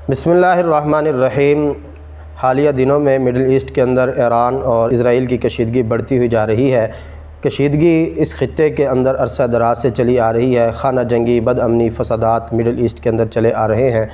بسم اللہ الرحمن الرحیم۔ حالیہ دنوں میں مڈل ایسٹ کے اندر ایران اور اسرائیل کی کشیدگی بڑھتی ہوئی جا رہی ہے۔ کشیدگی اس خطے کے اندر عرصہ دراز سے چلی آ رہی ہے۔ خانہ جنگی، بد امنی، فسادات مڈل ایسٹ کے اندر چلے آ رہے ہیں۔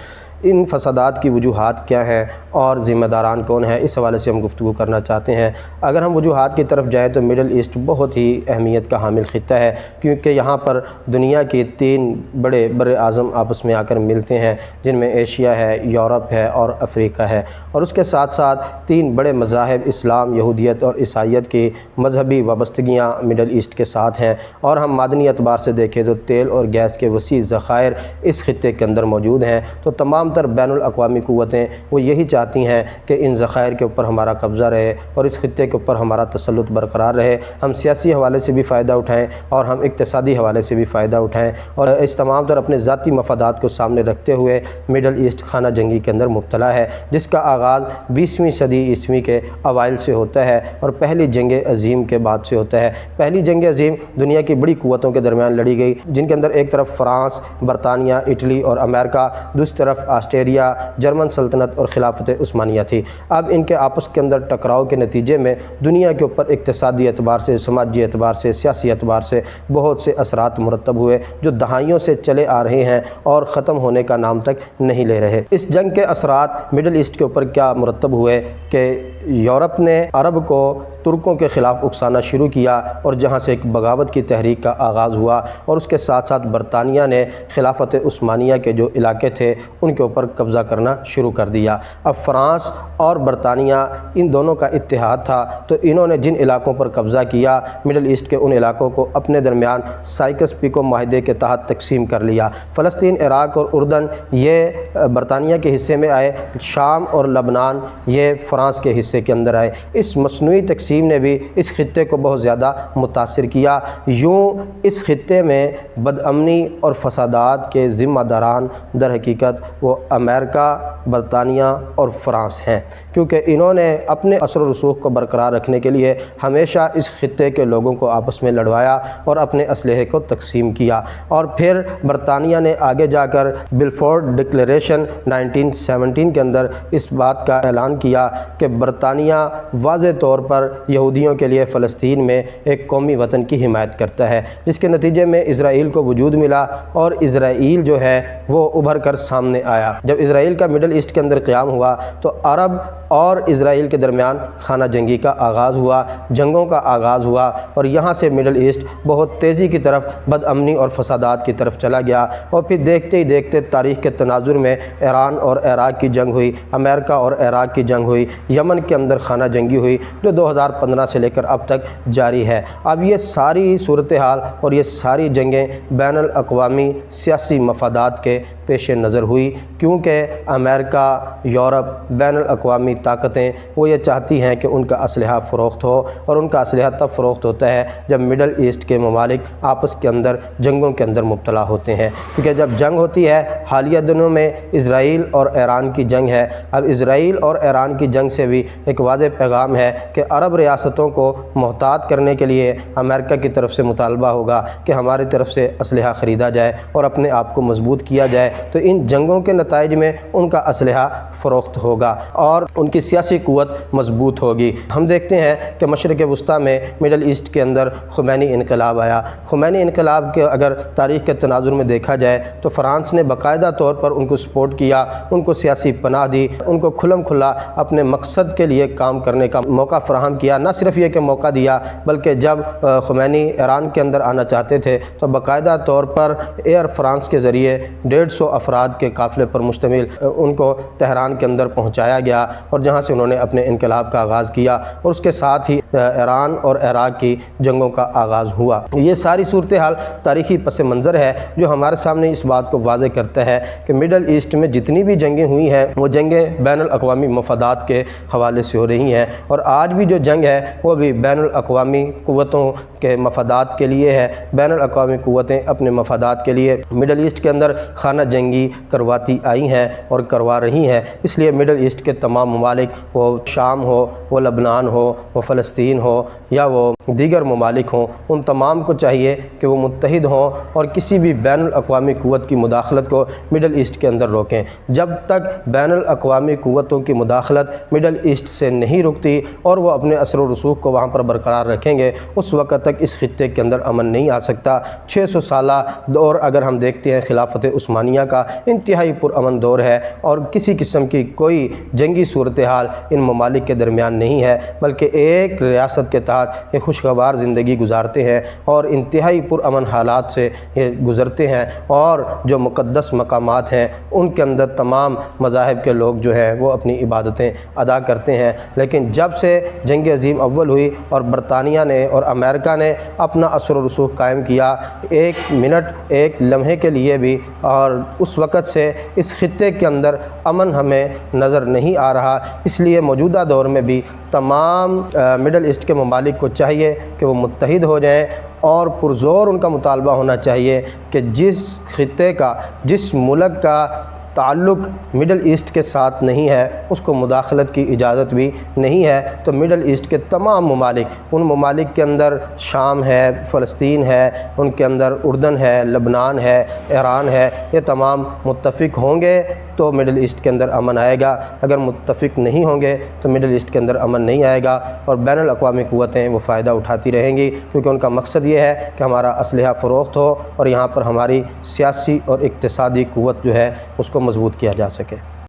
ان فسادات کی وجوہات کیا ہیں اور ذمہ داران کون ہیں، اس حوالے سے ہم گفتگو کرنا چاہتے ہیں۔ اگر ہم وجوہات کی طرف جائیں تو مڈل ایسٹ بہت ہی اہمیت کا حامل خطہ ہے، کیونکہ یہاں پر دنیا کے 3 بڑے بر اعظم آپس میں آ کر ملتے ہیں، جن میں ایشیا ہے، یورپ ہے اور افریقہ ہے، اور اس کے ساتھ ساتھ 3 بڑے مذاہب اسلام، یہودیت اور عیسائیت کی مذہبی وابستگیاں مڈل ایسٹ کے ساتھ ہیں۔ اور ہم معدنی اعتبار سے دیکھیں تو تیل اور گیس کے وسیع ذخائر اس خطے کے اندر موجود ہیں، تو تمام تر بین الاقوامی قوتیں وہ یہی چاہتی ہیں کہ ان ذخائر کے اوپر ہمارا قبضہ رہے اور اس خطے کے اوپر ہمارا تسلط برقرار رہے، ہم سیاسی حوالے سے بھی فائدہ اٹھائیں اور ہم اقتصادی حوالے سے بھی فائدہ اٹھائیں، اور اس تمام تر اپنے ذاتی مفادات کو سامنے رکھتے ہوئے مڈل ایسٹ خانہ جنگی کے اندر مبتلا ہے، جس کا آغاز 20ویں صدی عیسوی کے اوائل سے ہوتا ہے اور پہلی جنگ عظیم کے بعد سے ہوتا ہے۔ پہلی جنگ عظیم دنیا کی بڑی قوتوں کے درمیان لڑی گئی، جن کے اندر ایک طرف فرانس، برطانیہ، اٹلی اور امریکہ، دوسری طرف آسٹریلیا، جرمن سلطنت اور خلافت عثمانیہ تھی۔ اب ان کے آپس کے اندر ٹکراؤ کے نتیجے میں دنیا کے اوپر اقتصادی اعتبار سے، سماجی اعتبار سے، سیاسی اعتبار سے بہت سے اثرات مرتب ہوئے، جو دہائیوں سے چلے آ رہے ہیں اور ختم ہونے کا نام تک نہیں لے رہے۔ اس جنگ کے اثرات مڈل ایسٹ کے اوپر کیا مرتب ہوئے کہ یورپ نے عرب کو ترکوں کے خلاف اکسانا شروع کیا، اور جہاں سے ایک بغاوت کی تحریک کا آغاز ہوا، اور اس کے ساتھ ساتھ برطانیہ نے خلافت عثمانیہ کے جو علاقے تھے ان کے اوپر قبضہ کرنا شروع کر دیا۔ اب فرانس اور برطانیہ ان دونوں کا اتحاد تھا، تو انہوں نے جن علاقوں پر قبضہ کیا، مڈل ایسٹ کے ان علاقوں کو اپنے درمیان سائکس پیکو معاہدے کے تحت تقسیم کر لیا۔ فلسطین، عراق اور اردن یہ برطانیہ کے حصے میں آئے، شام اور لبنان یہ فرانس کے حصے کے اندر آئے۔ اس مصنوعی تقسیم نے بھی اس خطے کو بہت زیادہ متاثر کیا۔ یوں اس خطے میں بد امنی اور فسادات کے ذمہ داران در حقیقت وہ امریکہ، برطانیہ اور فرانس ہیں، کیونکہ انہوں نے اپنے اثر و رسوخ کو برقرار رکھنے کے لیے ہمیشہ اس خطے کے لوگوں کو آپس میں لڑوایا اور اپنے اسلحے کو تقسیم کیا۔ اور پھر برطانیہ نے آگے جا کر بلفور ڈکلیریشن 1917 کے اندر اس بات کا اعلان کیا کہ برطانیہ واضح طور پر یہودیوں کے لیے فلسطین میں ایک قومی وطن کی حمایت کرتا ہے، جس کے نتیجے میں اسرائیل کو وجود ملا اور اسرائیل جو ہے وہ ابھر کر سامنے آیا۔ جب اسرائیل کا مڈل ایسٹ کے اندر قیام ہوا تو عرب اور اسرائیل کے درمیان خانہ جنگی کا آغاز ہوا، جنگوں کا آغاز ہوا، اور یہاں سے مڈل ایسٹ بہت تیزی کی طرف بد امنی اور فسادات کی طرف چلا گیا، اور پھر دیکھتے ہی دیکھتے تاریخ کے تناظر میں ایران اور عراق کی جنگ ہوئی، امریکہ اور عراق کی جنگ ہوئی، یمن کے اندر خانہ جنگی ہوئی، جو 2015 سے لے کر اب تک جاری ہے۔ اب یہ ساری صورتحال اور یہ ساری جنگیں بین الاقوامی سیاسی مفادات کے پیش نظر ہوئی، کیونکہ امریکہ، یورپ، بین الاقوامی طاقتیں وہ یہ چاہتی ہیں کہ ان کا اسلحہ فروخت ہو، اور ان کا اسلحہ تب فروخت ہوتا ہے جب مڈل ایسٹ کے ممالک آپس کے اندر جنگوں کے اندر مبتلا ہوتے ہیں، کیونکہ جب جنگ ہوتی ہے، حالیہ دنوں میں اسرائیل اور ایران کی جنگ ہے۔ اب اسرائیل اور ایران کی جنگ سے بھی ایک واضح پیغام ہے کہ عرب ریاستوں کو محتاط کرنے کے لیے امریکہ کی طرف سے مطالبہ ہوگا کہ ہماری طرف سے اسلحہ خریدا جائے اور اپنے آپ کو مضبوط کیا جائے، تو ان جنگوں کے نتائج میں ان کا اسلحہ فروخت ہوگا اور ان کی سیاسی قوت مضبوط ہوگی۔ ہم دیکھتے ہیں کہ مشرق وسطیٰ میں مڈل ایسٹ کے اندر خمینی انقلاب آیا۔ خمینی انقلاب کے اگر تاریخ کے تناظر میں دیکھا جائے تو فرانس نے باقاعدہ طور پر ان کو سپورٹ کیا، ان کو سیاسی پناہ دی، ان کو کھلم کھلا اپنے مقصد کے لیے کام کرنے کا موقع فراہم کیا۔ نہ صرف یہ کہ موقع دیا، بلکہ جب خمینی ایران کے اندر آنا چاہتے تھے تو باقاعدہ طور پر ایئر فرانس کے ذریعے 150 افراد کے قافلے پر مشتمل ان کو تہران کے اندر پہنچایا گیا، اور جہاں سے انہوں نے اپنے انقلاب کا آغاز کیا، اور اس کے ساتھ ہی ایران اور عراق کی جنگوں کا آغاز ہوا۔ یہ ساری صورتحال تاریخی پس منظر ہے جو ہمارے سامنے اس بات کو واضح کرتا ہے کہ مڈل ایسٹ میں جتنی بھی جنگیں ہوئی ہیں وہ جنگیں بین الاقوامی مفادات کے حوالے سے ہو رہی ہیں، اور آج بھی جو جنگ ہے وہ بھی بین الاقوامی قوتوں کے مفادات کے لیے ہے۔ بین الاقوامی قوتیں اپنے مفادات کے لیے مڈل ایسٹ کے اندر خانہ جنگی کرواتی آئی ہیں اور کروا رہی ہیں۔ اس لیے مڈل ایسٹ کے تمام ممالک، وہ شام ہو، وہ لبنان ہو، وہ فلسطین فلسطین ہو یا وہ دیگر ممالک ہوں، ان تمام کو چاہیے کہ وہ متحد ہوں اور کسی بھی بین الاقوامی قوت کی مداخلت کو مڈل ایسٹ کے اندر روکیں۔ جب تک بین الاقوامی قوتوں کی مداخلت مڈل ایسٹ سے نہیں رکتی اور وہ اپنے اثر و رسوخ کو وہاں پر برقرار رکھیں گے، اس وقت تک اس خطے کے اندر امن نہیں آ سکتا۔ 600 سالہ دور اگر ہم دیکھتے ہیں خلافت عثمانیہ کا، انتہائی پرامن دور ہے اور کسی قسم کی کوئی جنگی صورتحال ان ممالک کے درمیان نہیں ہے، بلکہ ایک ریاست کے تحت یہ خوشگوار زندگی گزارتے ہیں اور انتہائی پرامن حالات سے یہ گزرتے ہیں، اور جو مقدس مقامات ہیں ان کے اندر تمام مذاہب کے لوگ جو ہیں وہ اپنی عبادتیں ادا کرتے ہیں۔ لیکن جب سے جنگ عظیم اول ہوئی اور برطانیہ نے اور امریکہ نے اپنا اثر و رسوخ قائم کیا، ایک منٹ ایک لمحے کے لیے بھی، اور اس وقت سے اس خطے کے اندر امن ہمیں نظر نہیں آ رہا۔ اس لیے موجودہ دور میں بھی تمام مڈل ایسٹ کے ممالک کو چاہیے کہ وہ متحد ہو جائیں، اور پرزور ان کا مطالبہ ہونا چاہیے کہ جس خطے کا، جس ملک کا تعلق مڈل ایسٹ کے ساتھ نہیں ہے، اس کو مداخلت کی اجازت بھی نہیں ہے۔ تو مڈل ایسٹ کے تمام ممالک، ان ممالک کے اندر شام ہے، فلسطین ہے، ان کے اندر اردن ہے، لبنان ہے، ایران ہے، یہ تمام متفق ہوں گے تو مڈل ایسٹ کے اندر امن آئے گا۔ اگر متفق نہیں ہوں گے تو مڈل ایسٹ کے اندر امن نہیں آئے گا، اور بین الاقوامی قوتیں وہ فائدہ اٹھاتی رہیں گی، کیونکہ ان کا مقصد یہ ہے کہ ہمارا اسلحہ فروخت ہو اور یہاں پر ہماری سیاسی اور اقتصادی قوت جو ہے اس کو مضبوط کیا جا سکے۔